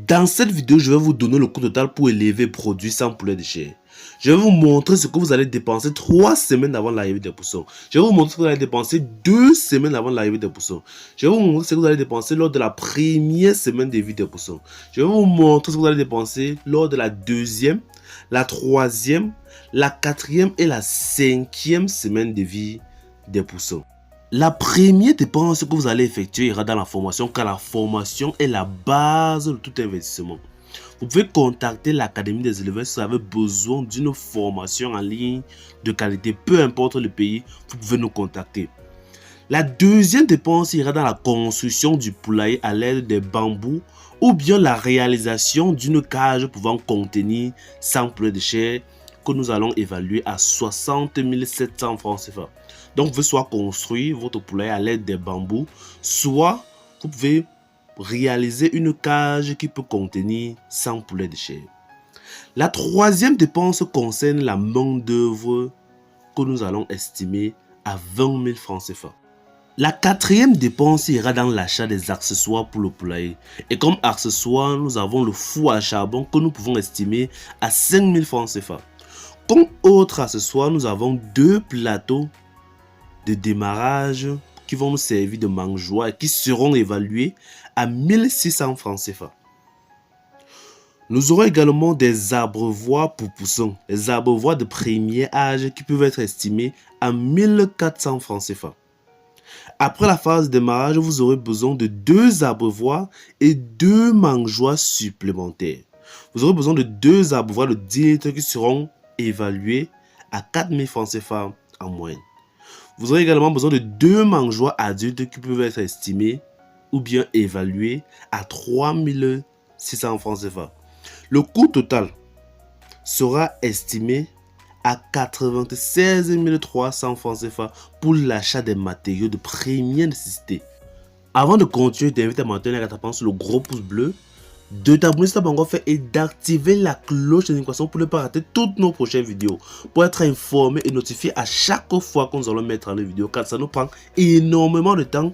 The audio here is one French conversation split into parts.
Dans cette vidéo, je vais vous donner le coût total pour élever et produire 100 poulets de chair. Je vais vous montrer ce que vous allez dépenser 3 semaines avant l'arrivée des poussons. Je vais vous montrer ce que vous allez dépenser 2 semaines avant l'arrivée des poussons. Je vais vous montrer ce que vous allez dépenser lors de la première semaine de vie des poussons. Je vais vous montrer ce que vous allez dépenser lors de la deuxième, la troisième, la quatrième et la cinquième semaine de vie des poussons. La première dépense que vous allez effectuer ira dans la formation, car la formation est la base de tout investissement. Vous pouvez contacter l'Académie des éleveurs si vous avez besoin d'une formation en ligne de qualité, peu importe le pays, vous pouvez nous contacter. La deuxième dépense ira dans la construction du poulailler à l'aide des bambous ou bien la réalisation d'une cage pouvant contenir 100 poulets de chair que nous allons évaluer à 60 700 francs CFA. Donc, vous pouvez soit construire votre poulailler à l'aide des bambous, soit vous pouvez réaliser une cage qui peut contenir 100 poulets de chair. La troisième dépense concerne la main-d'œuvre que nous allons estimer à 20 000 francs CFA. La quatrième dépense ira dans l'achat des accessoires pour le poulailler. Et comme accessoire, nous avons le four à charbon que nous pouvons estimer à 5 000 francs CFA. Comme autre accessoire, nous avons 2 plateaux de démarrage qui vont nous servir de mangeoires et qui seront évalués à 1600 francs CFA. Nous aurons également des abreuvoirs pour poussons, les abreuvoirs de premier âge qui peuvent être estimés à 1400 francs CFA. Après la phase de démarrage, vous aurez besoin de 2 abreuvoirs et 2 mangeoires supplémentaires. Vous aurez besoin de 2 abreuvoirs de 10 litres qui seront évalués à 4000 francs CFA en moyenne. Vous aurez également besoin de 2 mangeoires adultes qui peuvent être estimés ou bien évalués à 3600 francs CFA. Le coût total sera estimé à 96 300 francs CFA pour l'achat des matériaux de première nécessité. Avant de continuer, je t'invite à maintenir la tapant sur le gros pouce bleu, de t'abonner si tu n'as pas encore fait et d'activer la cloche de notification pour ne pas rater toutes nos prochaines vidéos, pour être informé et notifié à chaque fois que nous allons mettre en vidéo, car ça nous prend énormément de temps,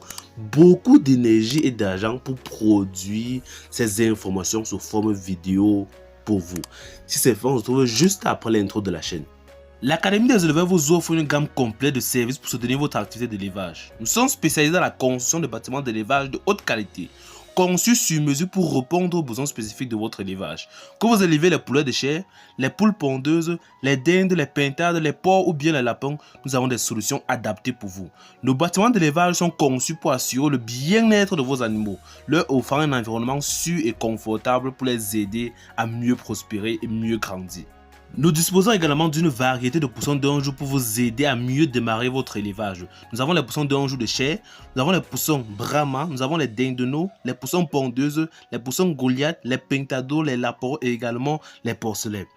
beaucoup d'énergie et d'argent pour produire ces informations sous forme vidéo pour vous. Si c'est fait, on se retrouve juste après l'intro de la chaîne. L'Académie des éleveurs vous offre une gamme complète de services pour soutenir votre activité d'élevage. Nous sommes spécialisés dans la construction de bâtiments d'élevage de haute qualité, conçus sur mesure pour répondre aux besoins spécifiques de votre élevage. Que vous élevez les poulets de chair, les poules pondeuses, les dindes, les pintades, les porcs ou bien les lapins, nous avons des solutions adaptées pour vous. Nos bâtiments d'élevage sont conçus pour assurer le bien-être de vos animaux, leur offrant un environnement sûr et confortable pour les aider à mieux prospérer et mieux grandir. Nous disposons également d'une variété de poussons d'un jour pour vous aider à mieux démarrer votre élevage. Nous avons les poussons d'un jour de chair, nous avons les poussons Brahma, nous avons les dindenos, les poussons pondeuses, les poussons Goliath, les pintados, les laporos et également les porcelets.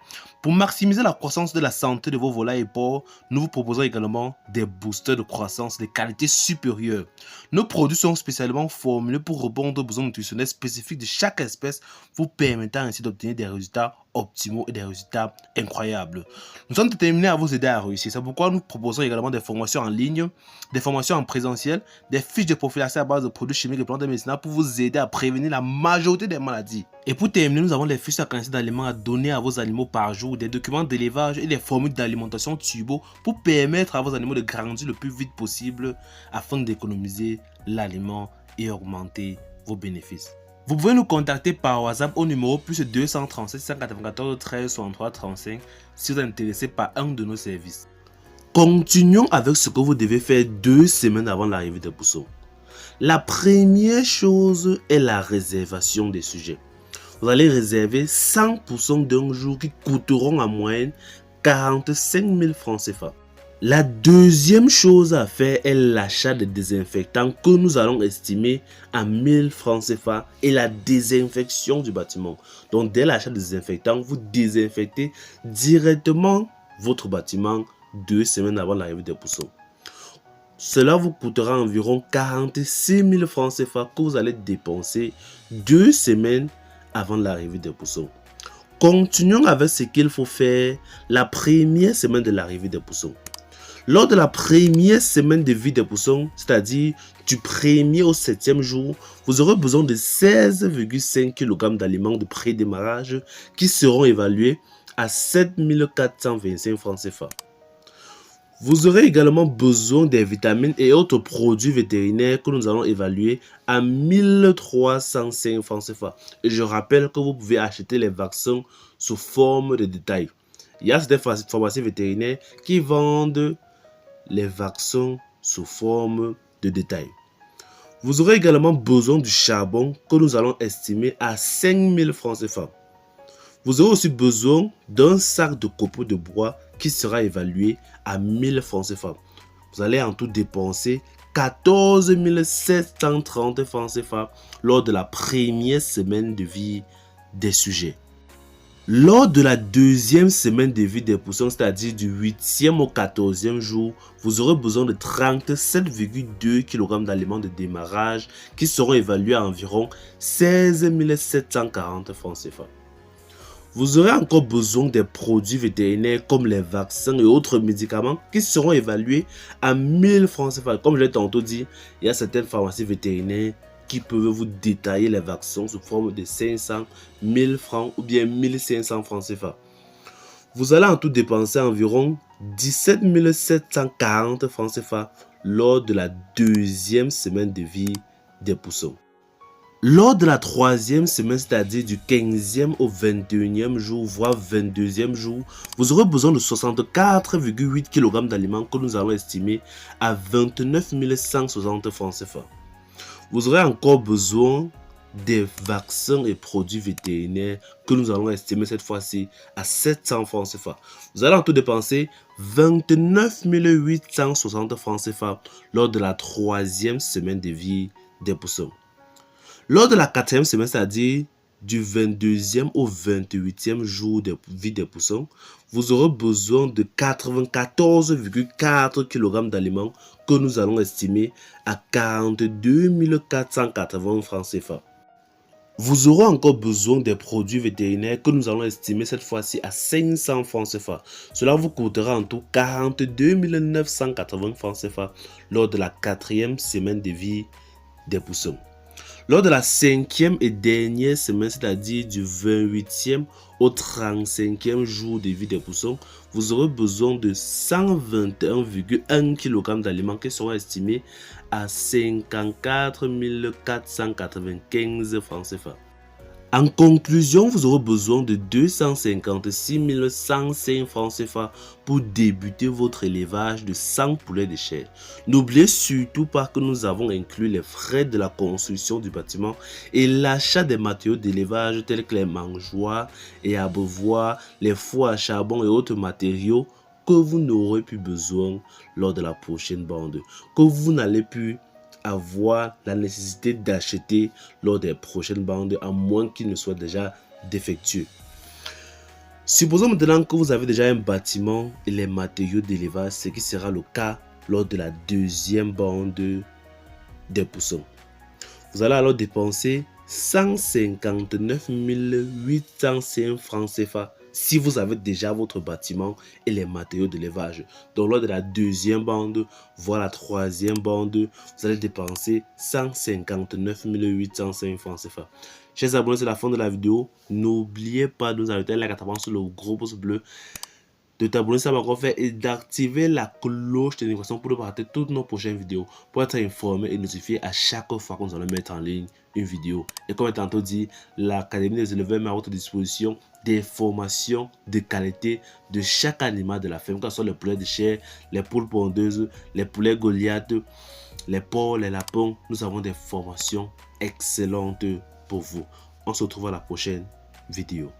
Pour maximiser la croissance de la santé de vos volailles et porcs, nous vous proposons également des boosters de croissance de qualité supérieure. Nos produits sont spécialement formulés pour répondre aux besoins nutritionnels spécifiques de chaque espèce, vous permettant ainsi d'obtenir des résultats optimaux et des résultats incroyables. Nous sommes déterminés à vous aider à réussir. C'est pourquoi nous proposons également des formations en ligne, des formations en présentiel, des fiches de prophylaxie à base de produits chimiques et plantes médicinales pour vous aider à prévenir la majorité des maladies. Et pour terminer, nous avons des fiches à quantité d'aliments à donner à vos animaux par jour, des documents d'élevage et des formules d'alimentation turbo pour permettre à vos animaux de grandir le plus vite possible afin d'économiser l'aliment et augmenter vos bénéfices. Vous pouvez nous contacter par WhatsApp au numéro plus 237 694 13 63 35 si vous êtes intéressé par un de nos services. Continuons avec ce que vous devez faire 2 semaines avant l'arrivée des poussons. La première chose est la réservation des sujets. Vous allez réserver 100% d'un jour qui coûteront en moyenne 45 000 francs CFA. La deuxième chose à faire est l'achat des désinfectants que nous allons estimer à 1000 francs CFA et la désinfection du bâtiment. Donc dès l'achat des désinfectants, vous désinfectez directement votre bâtiment 2 semaines avant l'arrivée des poussons. Cela vous coûtera environ 46 000 francs CFA que vous allez dépenser 2 semaines avant l'arrivée des poussons. Continuons avec ce qu'il faut faire la première semaine de l'arrivée des poussons. Lors de la première semaine de vie des poussons, c'est-à-dire du 1er au 7e jour, vous aurez besoin de 16,5 kg d'aliments de pré-démarrage qui seront évalués à 7 425 francs CFA. Vous aurez également besoin des vitamines et autres produits vétérinaires que nous allons évaluer à 1305 francs CFA. Et je rappelle que vous pouvez acheter les vaccins sous forme de détail. Il y a des pharmacies vétérinaires qui vendent les vaccins sous forme de détail. Vous aurez également besoin du charbon que nous allons estimer à 5000 francs CFA. Vous aurez aussi besoin d'un sac de copeaux de bois qui sera évalué à 1000 francs CFA. Vous allez en tout dépenser 14 730 francs CFA lors de la première semaine de vie des sujets. Lors de la deuxième semaine de vie des poussons, c'est-à-dire du 8e au 14e jour, vous aurez besoin de 37,2 kg d'aliments de démarrage qui seront évalués à environ 16 740 francs CFA. Vous aurez encore besoin des produits vétérinaires comme les vaccins et autres médicaments qui seront évalués à 1000 francs CFA. Comme je l'ai tantôt dit, il y a certaines pharmacies vétérinaires qui peuvent vous détailler les vaccins sous forme de 500, 1000 francs ou bien 1500 francs CFA. Vous allez en tout dépenser environ 17 740 francs CFA lors de la deuxième semaine de vie des poussons. Lors de la troisième semaine, c'est-à-dire du 15e au 21e jour, voire 22e jour, vous aurez besoin de 64,8 kg d'aliments que nous allons estimer à 29 160 francs CFA. Vous aurez encore besoin des vaccins et produits vétérinaires que nous allons estimer cette fois-ci à 700 francs CFA. Vous allez en tout dépenser 29 860 francs CFA lors de la troisième semaine de vie des poussons. Lors de la quatrième semaine, c'est-à-dire du 22e au 28e jour de vie des poussons, vous aurez besoin de 94,4 kg d'aliments que nous allons estimer à 42 480 francs CFA. Vous aurez encore besoin des produits vétérinaires que nous allons estimer cette fois-ci à 500 francs CFA. Cela vous coûtera en tout 42 980 francs CFA lors de la quatrième semaine de vie des poussons. Lors de la cinquième et dernière semaine, c'est-à-dire du 28e au 35e jour de vie des poussons, vous aurez besoin de 121,1 kg d'aliments qui seront estimés à 54 495 francs CFA. En conclusion, vous aurez besoin de 256 105 francs CFA pour débuter votre élevage de 100 poulets de chair. N'oubliez surtout pas que nous avons inclus les frais de la construction du bâtiment et l'achat des matériaux d'élevage tels que les mangeoires et abreuvoirs, les fours à charbon et autres matériaux que vous n'aurez plus besoin lors de la prochaine bande, que vous n'allez plus avoir la nécessité d'acheter lors des prochaines bandes à moins qu'il ne soit déjà défectueux. Supposons maintenant que vous avez déjà un bâtiment et les matériaux d'élevage, ce qui sera le cas lors de la deuxième bande des poussons. Vous allez alors dépenser 159 805 francs CFA si vous avez déjà votre bâtiment et les matériaux d'élevage. Donc lors de la deuxième bande, voire la troisième bande, vous allez dépenser 159 805 francs CFA. Chers abonnés, c'est la fin de la vidéo. N'oubliez pas de nous ajouter un like à taper sur le gros pouce bleu, de t'abonner si ça m'a encore fait et d'activer la cloche de notification pour ne pas rater toutes nos prochaines vidéos, pour être informé et notifié à chaque fois qu'on allons mettre en ligne une vidéo. Et comme tantôt dit, l'Académie des éleveurs met à votre disposition des formations de qualité de chaque animal de la ferme, que ce soit les poulets de chair, les poules pondeuses, les poulets Goliath, les porcs, les lapins. Nous avons des formations excellentes pour vous. On se retrouve à la prochaine vidéo.